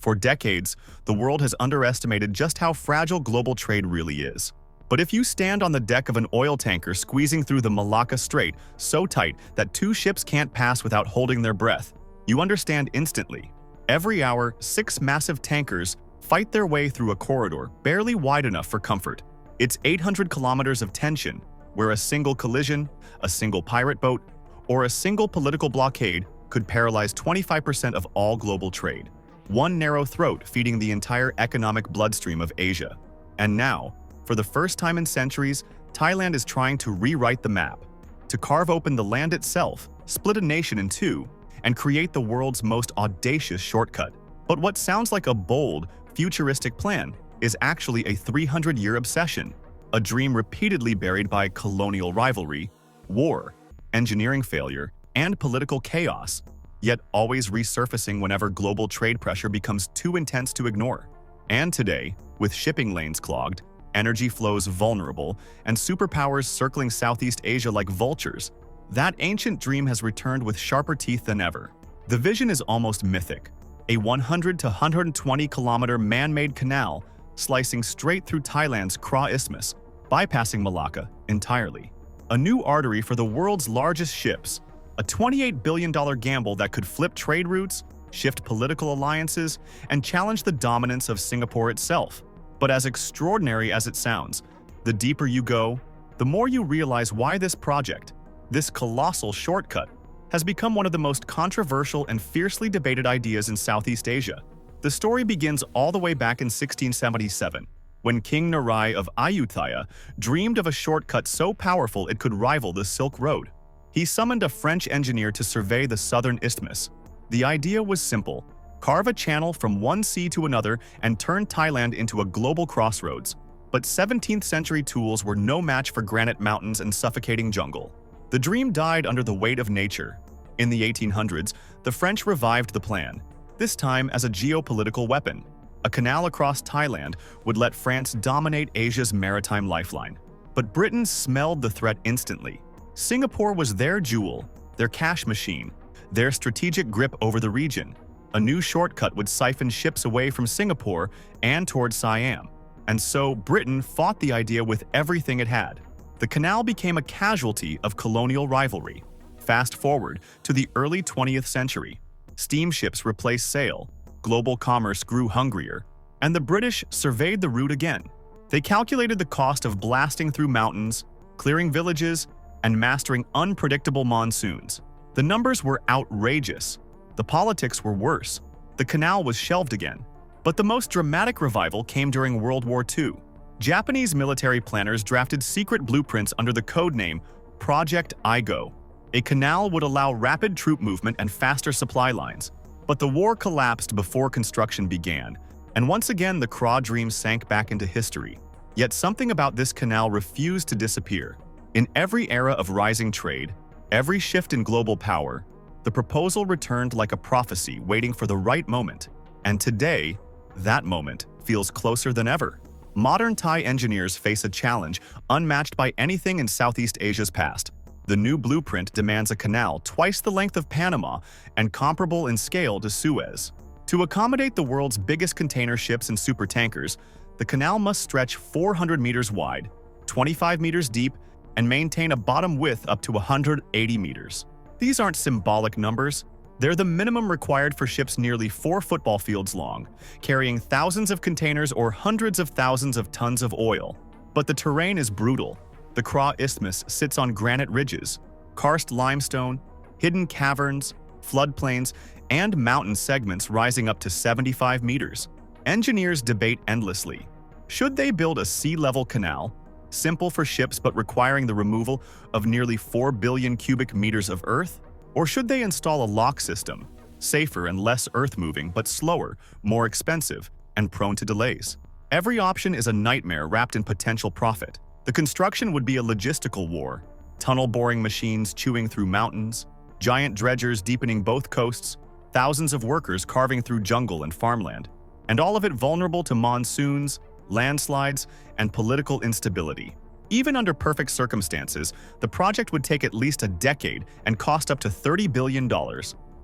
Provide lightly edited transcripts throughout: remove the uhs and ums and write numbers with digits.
For decades, the world has underestimated just how fragile global trade really is. But if you stand on the deck of an oil tanker squeezing through the Malacca Strait so tight that two ships can't pass without holding their breath, you understand instantly. Every hour, 6 massive tankers fight their way through a corridor barely wide enough for comfort. It's 800 kilometers of tension, where a single collision, a single pirate boat, or a single political blockade could paralyze 25% of all global trade. One narrow throat feeding the entire economic bloodstream of Asia. And now, for the first time in centuries, Thailand is trying to rewrite the map, to carve open the land itself, split a nation in two, and create the world's most audacious shortcut. But what sounds like a bold, futuristic plan is actually a 300-year obsession, a dream repeatedly buried by colonial rivalry, war, engineering failure, and political chaos, yet always resurfacing whenever global trade pressure becomes too intense to ignore. And today, with shipping lanes clogged, energy flows vulnerable, and superpowers circling Southeast Asia like vultures, that ancient dream has returned with sharper teeth than ever. The vision is almost mythic, a 100 to 120 kilometer man-made canal slicing straight through Thailand's Kra Isthmus, bypassing Malacca entirely. A new artery for the world's largest ships, a $28 billion gamble that could flip trade routes, shift political alliances, and challenge the dominance of Singapore itself. But as extraordinary as it sounds, the deeper you go, the more you realize why this project, this colossal shortcut, has become one of the most controversial and fiercely debated ideas in Southeast Asia. The story begins all the way back in 1677, when King Narai of Ayutthaya dreamed of a shortcut so powerful it could rival the Silk Road. He summoned a French engineer to survey the southern isthmus. The idea was simple: carve a channel from one sea to another and turn Thailand into a global crossroads. But 17th century tools were no match for granite mountains and suffocating jungle. The dream died under the weight of nature. In the 1800s, the French revived the plan, this time as a geopolitical weapon. A canal across Thailand would let France dominate Asia's maritime lifeline. But Britain smelled the threat instantly. Singapore was their jewel, their cash machine, their strategic grip over the region. A new shortcut would siphon ships away from Singapore and towards Siam. And so Britain fought the idea with everything it had. The canal became a casualty of colonial rivalry. Fast forward to the early 20th century. Steamships replaced sail, global commerce grew hungrier, and the British surveyed the route again. They calculated the cost of blasting through mountains, clearing villages, and mastering unpredictable monsoons. The numbers were outrageous. The politics were worse. The canal was shelved again. But the most dramatic revival came during World War II. Japanese military planners drafted secret blueprints under the code name Project Igo. A canal would allow rapid troop movement and faster supply lines. But the war collapsed before construction began, and once again the Kra dream sank back into history. Yet something about this canal refused to disappear. In every era of rising trade, every shift in global power, the proposal returned like a prophecy waiting for the right moment. And today, that moment feels closer than ever. Modern Thai engineers face a challenge unmatched by anything in Southeast Asia's past. The new blueprint demands a canal twice the length of Panama and comparable in scale to Suez. To accommodate the world's biggest container ships and supertankers, the canal must stretch 400 meters wide, 25 meters deep, and maintain a bottom width up to 180 meters. These aren't symbolic numbers. They're the minimum required for ships nearly 4 football fields long, carrying thousands of containers or hundreds of thousands of tons of oil. But the terrain is brutal. The Kra Isthmus sits on granite ridges, karst limestone, hidden caverns, floodplains, and mountain segments rising up to 75 meters. Engineers debate endlessly. Should they build a sea-level canal, simple for ships but requiring the removal of nearly 4 billion cubic meters of earth? Or should they install a lock system, safer and less earth-moving but slower, more expensive, and prone to delays? Every option is a nightmare wrapped in potential profit. The construction would be a logistical war, tunnel-boring machines chewing through mountains, giant dredgers deepening both coasts, thousands of workers carving through jungle and farmland, and all of it vulnerable to monsoons, landslides, and political instability. Even under perfect circumstances, the project would take at least a decade and cost up to $30 billion.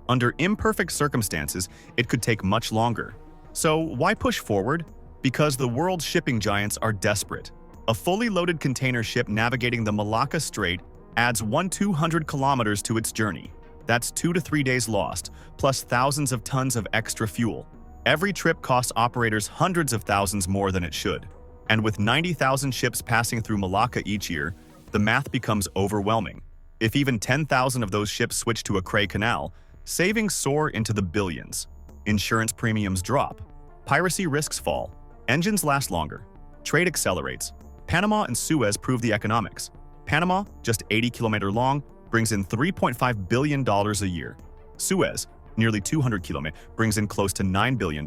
Under imperfect circumstances, it could take much longer. So why push forward? Because the world's shipping giants are desperate. A fully loaded container ship navigating the Malacca Strait adds 200 kilometers to its journey. That's 2 to 3 days lost, plus thousands of tons of extra fuel. Every trip costs operators hundreds of thousands more than it should. And with 90,000 ships passing through Malacca each year, the math becomes overwhelming. If even 10,000 of those ships switch to a canal, savings soar into the billions. Insurance premiums drop. Piracy risks fall. Engines last longer. Trade accelerates. Panama and Suez prove the economics. Panama, just 80-kilometer long, brings in $3.5 billion a year. Suez, nearly 200 kilometers, brings in close to $9 billion.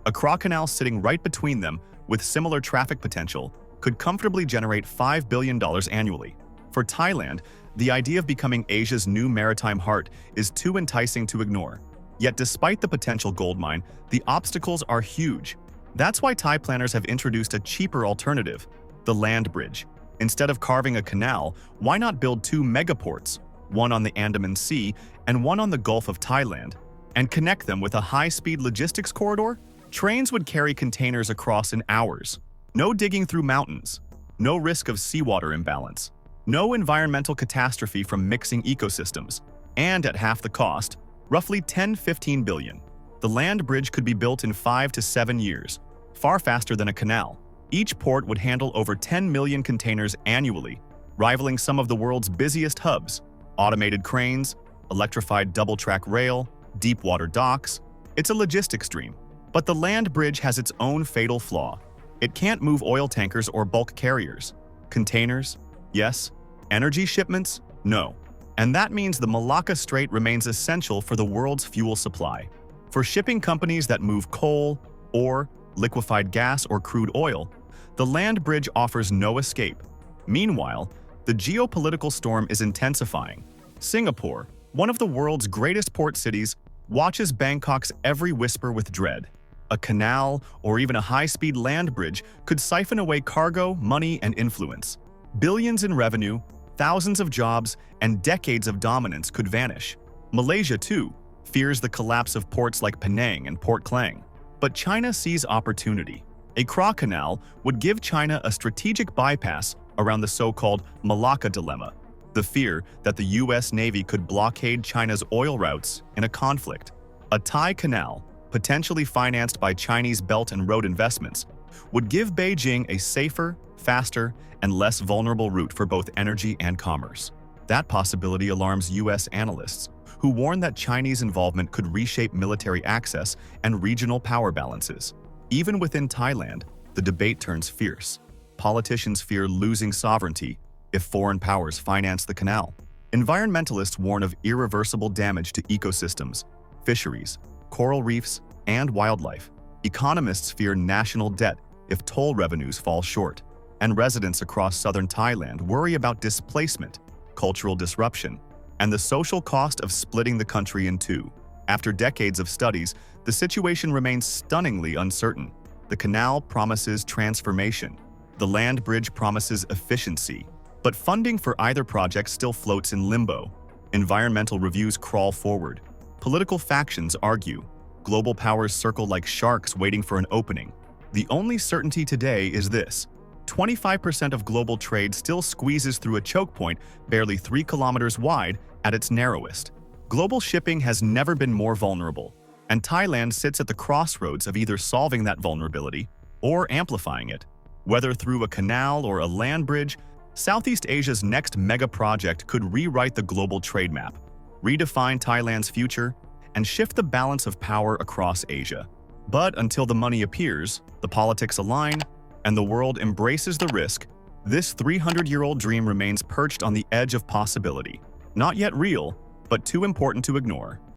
A canal sitting right between them, with similar traffic potential, could comfortably generate $5 billion annually. For Thailand, the idea of becoming Asia's new maritime heart is too enticing to ignore. Yet despite the potential goldmine, the obstacles are huge. That's why Thai planners have introduced a cheaper alternative, the land bridge. Instead of carving a canal, why not build 2 megaports, one on the Andaman Sea and one on the Gulf of Thailand, and connect them with a high-speed logistics corridor? Trains would carry containers across in hours. No digging through mountains. No risk of seawater imbalance. No environmental catastrophe from mixing ecosystems. And at half the cost, roughly 10–15 billion. The land bridge could be built in 5 to 7 years, far faster than a canal. Each port would handle over 10 million containers annually, rivaling some of the world's busiest hubs. Automated cranes, electrified double-track rail, deep-water docks. It's a logistics dream. But the land bridge has its own fatal flaw. It can't move oil tankers or bulk carriers. Containers? Yes. Energy shipments? No. And that means the Malacca Strait remains essential for the world's fuel supply. For shipping companies that move coal, ore, liquefied gas, or crude oil, the land bridge offers no escape. Meanwhile, the geopolitical storm is intensifying. Singapore, one of the world's greatest port cities, watches Bangkok's every whisper with dread. A canal or even a high-speed land bridge could siphon away cargo, money, and influence. Billions in revenue, thousands of jobs, and decades of dominance could vanish. Malaysia, too, fears the collapse of ports like Penang and Port Klang. But China sees opportunity. A canal would give China a strategic bypass around the so-called Malacca dilemma, the fear that the U.S. Navy could blockade China's oil routes in a conflict. A Thai canal, potentially financed by Chinese Belt and Road investments, would give Beijing a safer, faster, and less vulnerable route for both energy and commerce. That possibility alarms U.S. analysts, who warn that Chinese involvement could reshape military access and regional power balances. Even within Thailand, the debate turns fierce. Politicians fear losing sovereignty if foreign powers finance the canal. Environmentalists warn of irreversible damage to ecosystems, fisheries, coral reefs, and wildlife. Economists fear national debt if toll revenues fall short. And residents across southern Thailand worry about displacement, cultural disruption, and the social cost of splitting the country in two. After decades of studies, the situation remains stunningly uncertain. The canal promises transformation. The land bridge promises efficiency. But funding for either project still floats in limbo. Environmental reviews crawl forward. Political factions argue. Global powers circle like sharks waiting for an opening. The only certainty today is this: 25% of global trade still squeezes through a choke point barely 3 kilometers wide at its narrowest. Global shipping has never been more vulnerable, and Thailand sits at the crossroads of either solving that vulnerability or amplifying it. Whether through a canal or a land bridge, Southeast Asia's next mega project could rewrite the global trade map, redefine Thailand's future, and shift the balance of power across Asia. But until the money appears, the politics align, and the world embraces the risk, this 300-year-old dream remains perched on the edge of possibility. Not yet real, but too important to ignore.